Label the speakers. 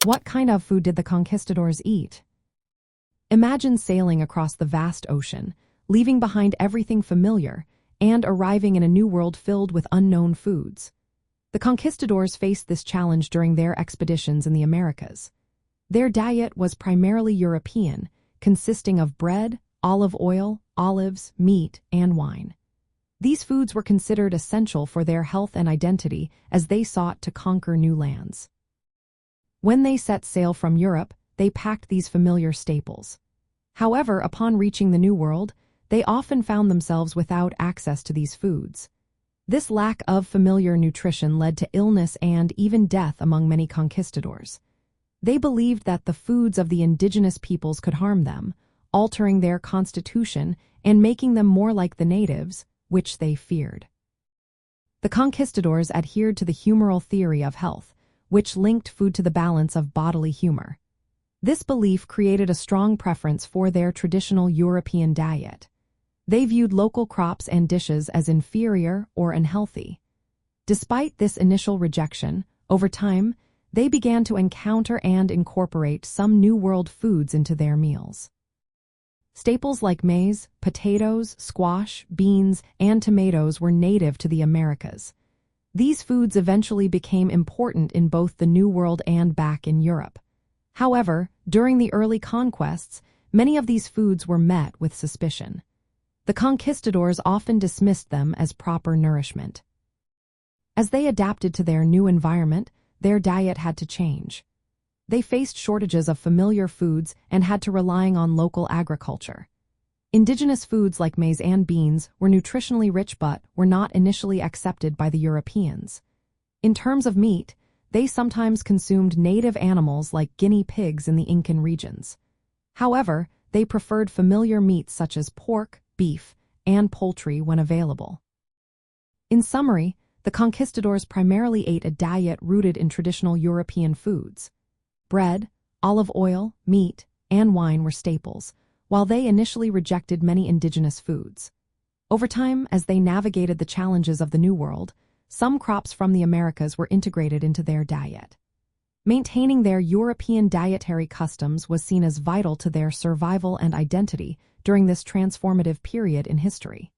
Speaker 1: What kind of food did the conquistadors eat? Imagine sailing across the vast ocean, leaving behind everything familiar, and arriving in a new world filled with unknown foods. The conquistadors faced this challenge during their expeditions in the Americas. Their diet was primarily European, consisting of bread, olive oil, olives, meat, and wine. These foods were considered essential for their health and identity as they sought to conquer new lands. When they set sail from Europe, they packed these familiar staples. However, upon reaching the New World, they often found themselves without access to these foods. This lack of familiar nutrition led to illness and even death among many conquistadors. They believed that the foods of the indigenous peoples could harm them, altering their constitution and making them more like the natives, which they feared. The conquistadors adhered to the humoral theory of health, which linked food to the balance of bodily humor. This belief created a strong preference for their traditional European diet. They viewed local crops and dishes as inferior or unhealthy. Despite this initial rejection, over time, they began to encounter and incorporate some New World foods into their meals. Staples like maize, potatoes, squash, beans, and tomatoes were native to the Americas. These foods eventually became important in both the New World and back in Europe. However, during the early conquests, many of these foods were met with suspicion. The conquistadors often dismissed them as proper nourishment. As they adapted to their new environment, their diet had to change. They faced shortages of familiar foods and had to rely on local agriculture. Indigenous foods like maize and beans were nutritionally rich but were not initially accepted by the Europeans. In terms of meat, they sometimes consumed native animals like guinea pigs in the Incan regions. However, they preferred familiar meats such as pork, beef, and poultry when available. In summary, the conquistadors primarily ate a diet rooted in traditional European foods. Bread, olive oil, meat, and wine were staples, while they initially rejected many indigenous foods. Over time, as they navigated the challenges of the New World, some crops from the Americas were integrated into their diet. Maintaining their European dietary customs was seen as vital to their survival and identity during this transformative period in history.